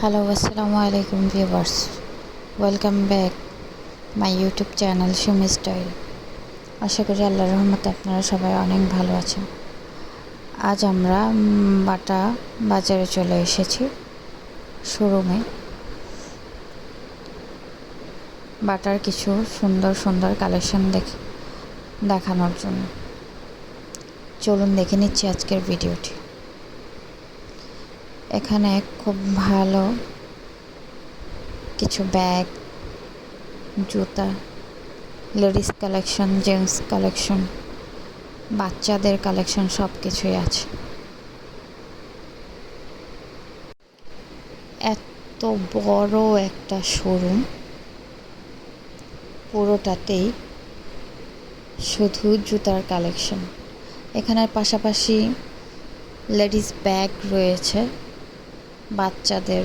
Hello আসসালামু আলাইকুম viewers, welcome back my YouTube channel Sumi style. আশা করি আল্লাহর রহমতে আপনারা সবাই অনেক ভালো আছেন। আজ আমরা বাটা বাজারে চলে এসেছি শোরুমে বাটার কিছু সুন্দর সুন্দর কালেকশন দেখানোর জন্য। চলুন দেখে নিচ্ছি আজকের ভিডিওটি। এখানে খুব ভালো কিছু ব্যাগ, জুতা, লেডিস কালেকশন, জেন্টস কালেকশন, বাচ্চাদের কালেকশন সব কিছুই আছে। এত বড় একটা শোরুম, পুরোটাতেই শুধু জুতার কালেকশন। এখানের পাশাপাশি লেডিস ব্যাগ রয়েছে, বাচ্চাদের